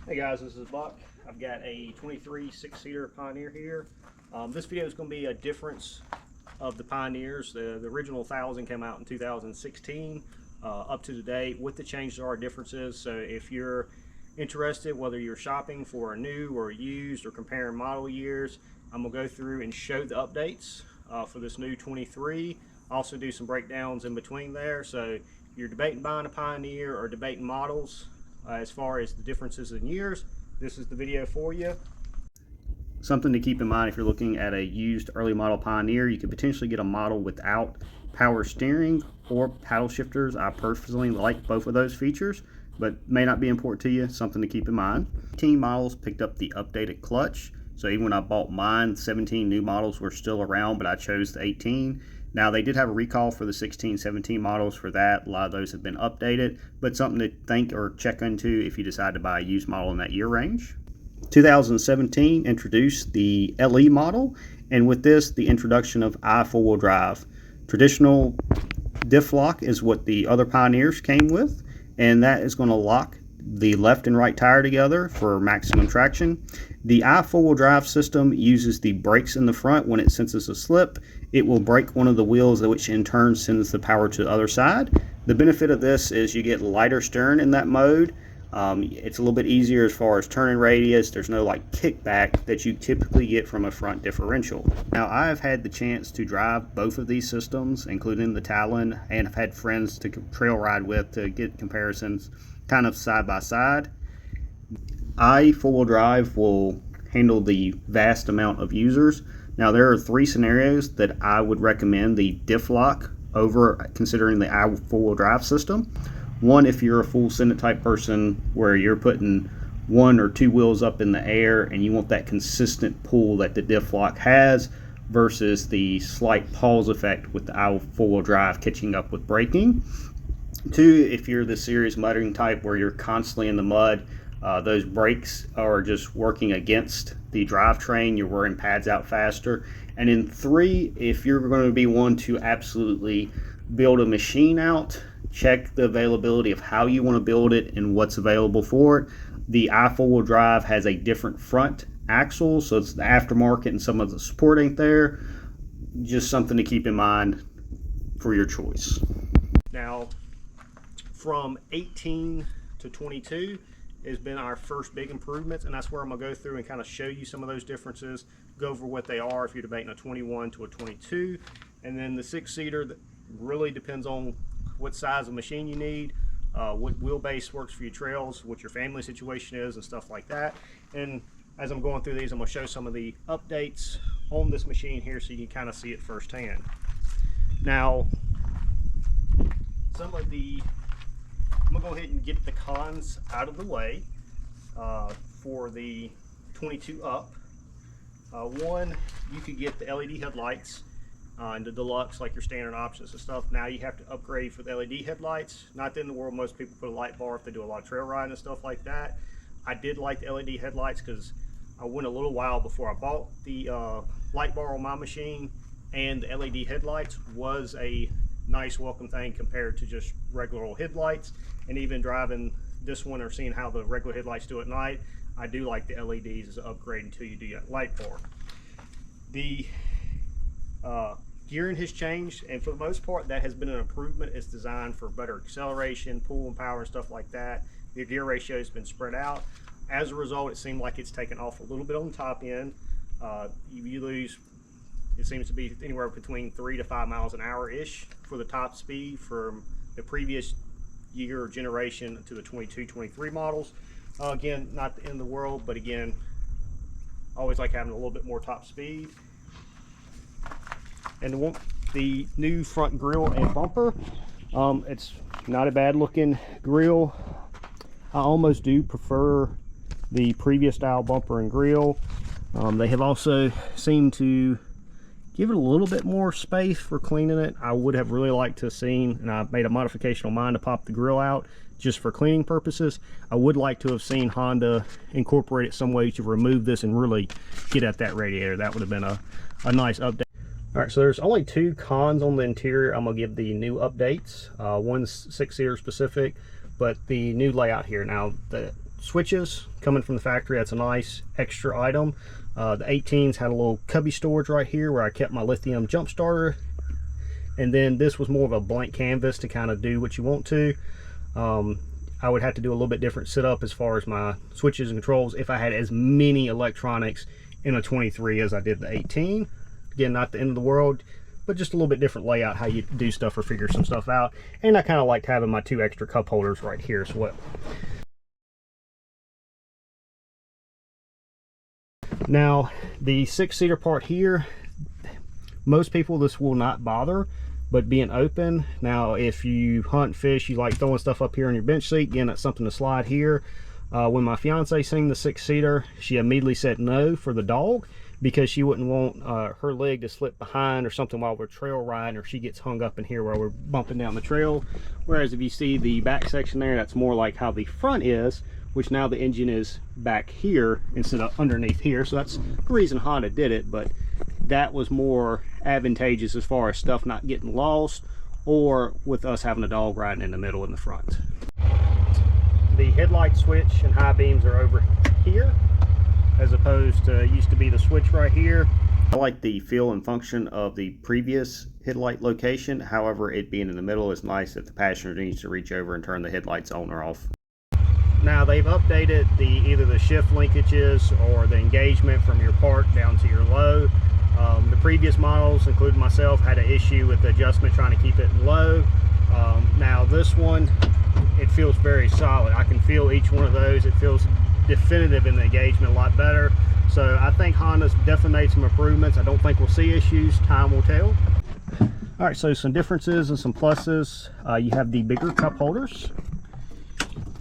Hey guys, this is Buck. I've got a 23 six-seater Pioneer here. This video is going to be a difference of the Pioneers. The original 1000 came out in 2016 up to today. What the changes are, differences. So if you're interested, whether you're shopping for a new or a used or comparing model years, I'm going to go through and show the updates for this new 23. Also do some breakdowns in between there. So if you're debating buying a Pioneer or debating models, as far as the differences in years, this is the video for you. Something to keep in mind if you're looking at a used early model Pioneer, you could potentially get a model without power steering or paddle shifters. I personally like both of those features, but may not be important to you. Something to keep in mind. 18 models picked up the updated clutch. So even when I bought mine, 17 new models were still around, but I chose the 18. Now, they did have a recall for the 16, 17 models for that. A lot of those have been updated, but something to think or check into if you decide to buy a used model in that year range. 2017 introduced the LE model, and with this, the introduction of four-wheel drive. Traditional diff lock is what the other Pioneers came with, and that is going to lock the left and right tire together for maximum traction. The four-wheel drive system uses the brakes in the front. When it senses a slip, it will brake one of the wheels, which in turn sends the power to the other side. The benefit of this is you get lighter steering in that mode. It's a little bit easier as far as turning radius. There's no like kickback that you typically get from a front differential. Now, I've had the chance to drive both of these systems, including the Talon, and I've had friends to trail ride with to get comparisons kind of side by side. Four-wheel drive will handle the vast amount of users. Now, there are three scenarios that I would recommend the diff lock over considering the four-wheel drive system. One, if you're a full send it type person where you're putting one or two wheels up in the air and you want that consistent pull that the diff lock has versus the slight pause effect with the four-wheel drive catching up with braking. Two, if you're the serious mudding type where you're constantly in the mud, those brakes are just working against the drivetrain. You're wearing pads out faster. And then three, if you're going to be one to absolutely build a machine out, check the availability of how you want to build it and what's available for it. The four-wheel drive has a different front axle, so it's the aftermarket and some of the support ain't there. Just something to keep in mind for your choice. Now, from 18 to 22 has been our first big improvements, and that's where I'm going to go through and kind of show you some of those differences, go over what they are if you're debating a 21 to a 22. And then the six-seater really depends on what size of machine you need, what wheelbase works for your trails, what your family situation is, and stuff like that. And as I'm going through these, I'm going to show some of the updates on this machine here so you can kind of see it firsthand. Now, I'm going to go ahead and get the cons out of the way for the 22 up. One, you could get the LED headlights and the deluxe, like your standard options and stuff. Now you have to upgrade for the LED headlights. Not in the world, most people put a light bar if they do a lot of trail riding and stuff like that. I did like the LED headlights because I went a little while before I bought the light bar on my machine, and the LED headlights was a nice welcome thing compared to just regular old headlights. And even driving this one or seeing how the regular headlights do at night, I do like the LEDs as an upgrade until you do that light bar. The gearing has changed, and for the most part that has been an improvement. It's designed for better acceleration, pull and power and stuff like that. The gear ratio has been spread out. As a result, it seemed like it's taken off a little bit on the top end. You lose, it seems to be anywhere between 3 to 5 miles an hour ish for the top speed from the previous year or generation to the 22, 23 models. Again, not the end of the world, but again, I always like having a little bit more top speed. And the new front grille and bumper, it's not a bad looking grille. I almost do prefer the previous style bumper and grille. They have also seemed to give it a little bit more space for cleaning it. I would have really liked to have seen, and I made a modification on mine to pop the grille out just for cleaning purposes. I would like to have seen Honda incorporate it some way to remove this and really get at that radiator. That would have been a nice update. All right, so there's only two cons on the interior. I'm gonna give the new updates. One's six-seater specific, but the new layout here. Now, the switches coming from the factory. That's a nice extra item. The 18s had a little cubby storage right here where I kept my lithium jump starter, and then this was more of a blank canvas to kind of do what you want to. I would have to do a little bit different setup as far as my switches and controls if I had as many electronics in a 23 as I did the 18. Again, not the end of the world, but just a little bit different layout, how you do stuff or figure some stuff out. And I kind of liked having my 2 extra cup holders right here as well. Now, the 6-seater part here, most people this will not bother, but being open. Now, if you hunt, fish, you like throwing stuff up here on your bench seat, again, that's something to slide here. When my fiance seen the 6-seater, she immediately said no for the dog, because she wouldn't want her leg to slip behind or something while we're trail riding, or she gets hung up in here while we're bumping down the trail. Whereas if you see the back section there, that's more like how the front is, which now the engine is back here instead of underneath here. So that's the reason Honda did it, but that was more advantageous as far as stuff not getting lost, or with us having a dog riding in the middle in the front. The headlight switch and high beams are over here, as opposed to, it used to be the switch right here. I like the feel and function of the previous headlight location. However, it being in the middle is nice if the passenger needs to reach over and turn the headlights on or off. Now they've updated either the shift linkages or the engagement from your park down to your low. The previous models, including myself, had an issue with the adjustment trying to keep it in low. Now this one, it feels very solid. I can feel each one of those. It feels definitive in the engagement, a lot better. So I think Honda's definitely made some improvements. I don't think we'll see issues. Time will tell. All right, so some differences and some pluses. You have the bigger cup holders.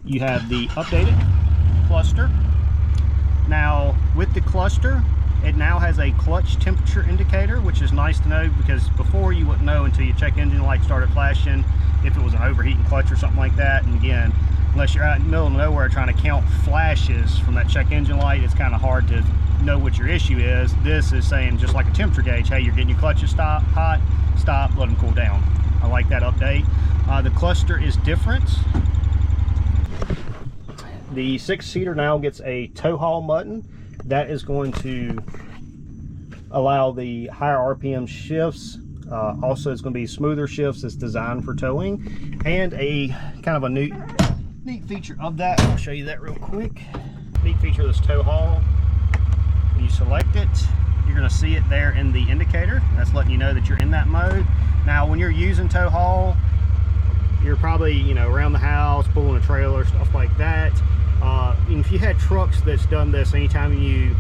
You have the updated cluster. Now with the cluster, it now has a clutch temperature indicator, which is nice to know, because before you wouldn't know until your check engine light started flashing if it was an overheating clutch or something like that. And again, unless you're out in the middle of nowhere trying to count flashes from that check engine light, it's kind of hard to know what your issue is. This is saying, just like a temperature gauge, hey, you're getting your clutches hot, stop, let them cool down. I like that update. The cluster is different. The 6-seater now gets a tow haul button. That is going to allow the higher RPM shifts. Also, it's going to be smoother shifts. It's designed for towing, and a kind of a neat feature of that. I'll show you that real quick. Neat feature of this tow haul. When you select it, you're going to see it there in the indicator. That's letting you know that you're in that mode. Now, when you're using tow haul, you're probably, you know, around the house, pulling a trailer, stuff like that. And if you had trucks that's done this, anytime you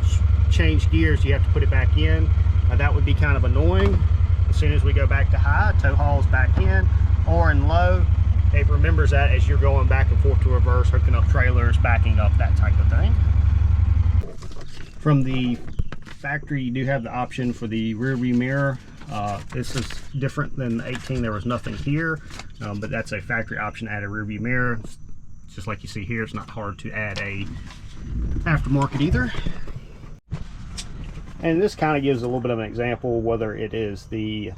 change gears, you have to put it back in. That would be kind of annoying. As soon as we go back to high, tow haul's back in, or in low, it remembers that as you're going back and forth to reverse, hooking up trailers, backing up, that type of thing. From the factory, you do have the option for the rear view mirror. This is different than the 18. There was nothing here, but that's a factory option to add a rear view mirror. Just like you see here, it's not hard to add a aftermarket either. And this kind of gives a little bit of an example, whether it is the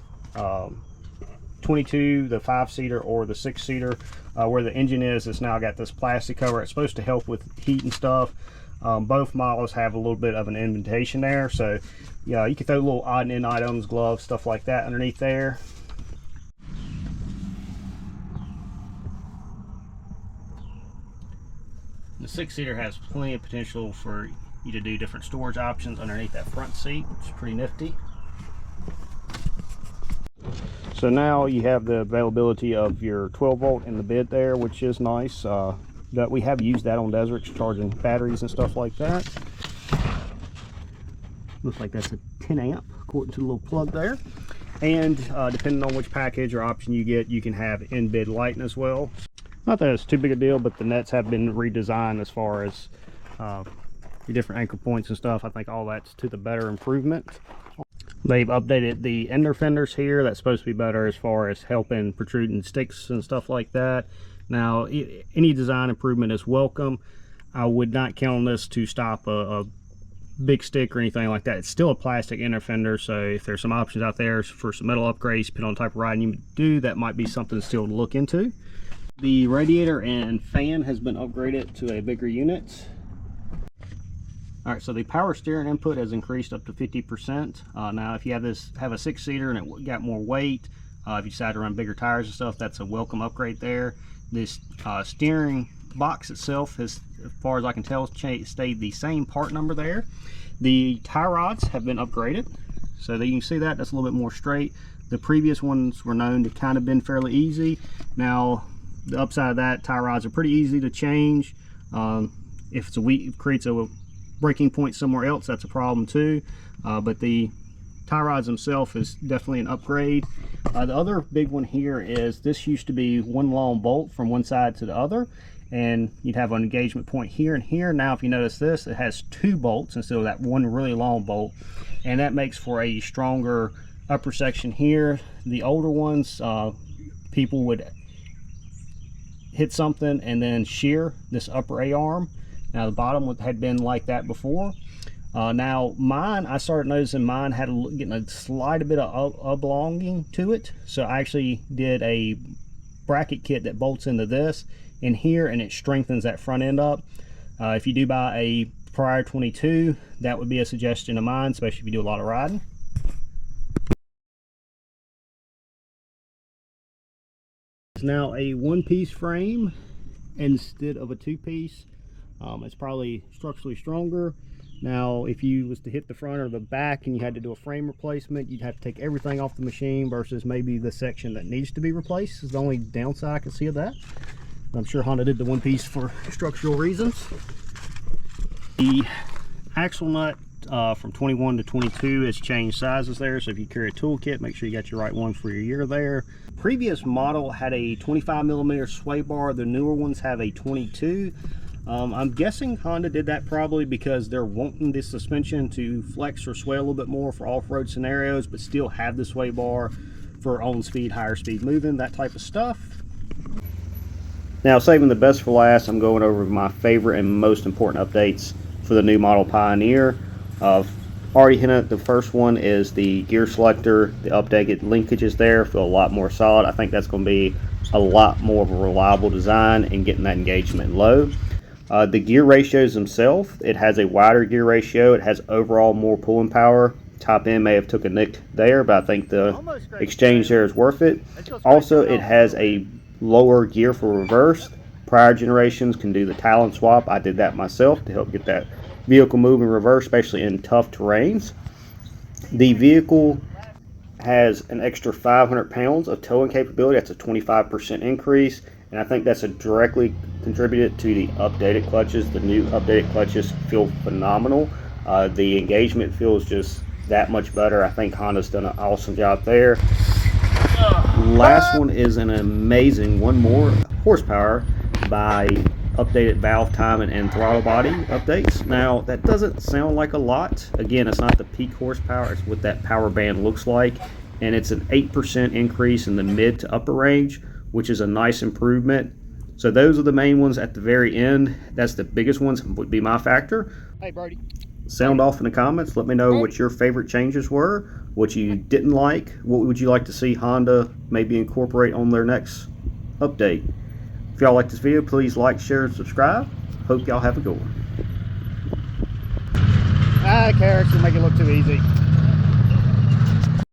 22, the 5-seater, or the 6-seater. Where the engine is, it's now got this plastic cover. It's supposed to help with heat and stuff. Both models have a little bit of an indentation there, so yeah, you can throw little odd and end items, gloves, stuff like that underneath there. The 6-seater has plenty of potential for you to do different storage options underneath that front seat, which is pretty nifty. So now you have the availability of your 12-volt in the bed there, which is nice. That we have used that on deserts, charging batteries and stuff like that. Looks like that's a 10 amp according to the little plug there. And depending on which package or option you get, you can have in-bed lighting as well. Not that it's too big a deal, but the nets have been redesigned as far as your different anchor points and stuff. I think all that's to the better improvement. They've updated the ender fenders here. That's supposed to be better as far as helping protruding sticks and stuff like that. Now, any design improvement is welcome. I would not count on this to stop a big stick or anything like that. It's still a plastic ender fender, so if there's some options out there for some metal upgrades, depending on the type of riding you do, that might be something still to look into. The radiator and fan has been upgraded to a bigger unit. Alright, so the power steering input has increased up to 50%. Now if you have a 6-seater and it got more weight, if you decide to run bigger tires and stuff, that's a welcome upgrade there. This steering box itself has, as far as I can tell, stayed the same part number there. The tie rods have been upgraded, so that you can see that's a little bit more straight. The previous ones were known to kind of been fairly easy. Now the upside of that, tie rods are pretty easy to change. If it's it creates a breaking point somewhere else, that's a problem too. But the tie rods themselves is definitely an upgrade. The other big one here is this used to be one long bolt from one side to the other, and you'd have an engagement point here and here. Now if you notice this, it has 2 bolts instead of that one really long bolt, and that makes for a stronger upper section here. The older ones, people would hit something and then shear this upper A-arm. Now the bottom had been like that before. Now mine, I started noticing mine had getting a slight bit of oblonging to it, so I actually did a bracket kit that bolts into this in here, and it strengthens that front end up. If you do buy a Prior 22, that would be a suggestion of mine, especially if you do a lot of riding. It's now a 1-piece frame instead of a 2-piece. It's probably structurally stronger. Now if you was to hit the front or the back and you had to do a frame replacement, you'd have to take everything off the machine versus maybe the section that needs to be replaced. Is the only downside I can see of that. I'm sure Honda did the 1-piece for structural reasons. The axle nut from 21 to 22 has changed sizes there, so if you carry a toolkit, make sure you got your right one for your year there. Previous model had a 25mm sway bar. The newer ones have a 22. I'm guessing Honda did that probably because they're wanting this suspension to flex or sway a little bit more for off-road scenarios, but still have the sway bar for on speed, higher speed moving, that type of stuff. Now, saving the best for last, I'm going over my favorite and most important updates for the new model Pioneer. Already hinted, the first one is the gear selector. The updated linkages there feel a lot more solid. I think that's going to be a lot more of a reliable design and getting that engagement low. The gear ratios themselves, it has a wider gear ratio. It has overall more pulling power. Top end may have took a nick there, but I think the exchange there is worth it. Also, it has a lower gear for reverse. Prior generations can do the Talon swap. I did that myself to help get that vehicle moving reverse, especially in tough terrains. The vehicle has an extra 500 pounds of towing capability. That's a 25% increase, and I think that's directly contributed to the updated clutches. The new updated clutches feel phenomenal. The engagement feels just that much better. I think Honda's done an awesome job there. Last one is an amazing one more horsepower by updated valve timing and throttle body updates. Now that doesn't sound like a lot. Again, it's not the peak horsepower, it's what that power band looks like, and it's an 8% increase in the mid to upper range, which is a nice improvement. So those are the main ones at the very end. That's the biggest ones, would be my factor. Hey Brody, Sound off in the comments. Let me know what your favorite changes were, what you didn't like, what would you like to see Honda maybe incorporate on their next update. If y'all like this video, please like, share, and subscribe. Hope y'all have a good one. carrots will make it look too easy.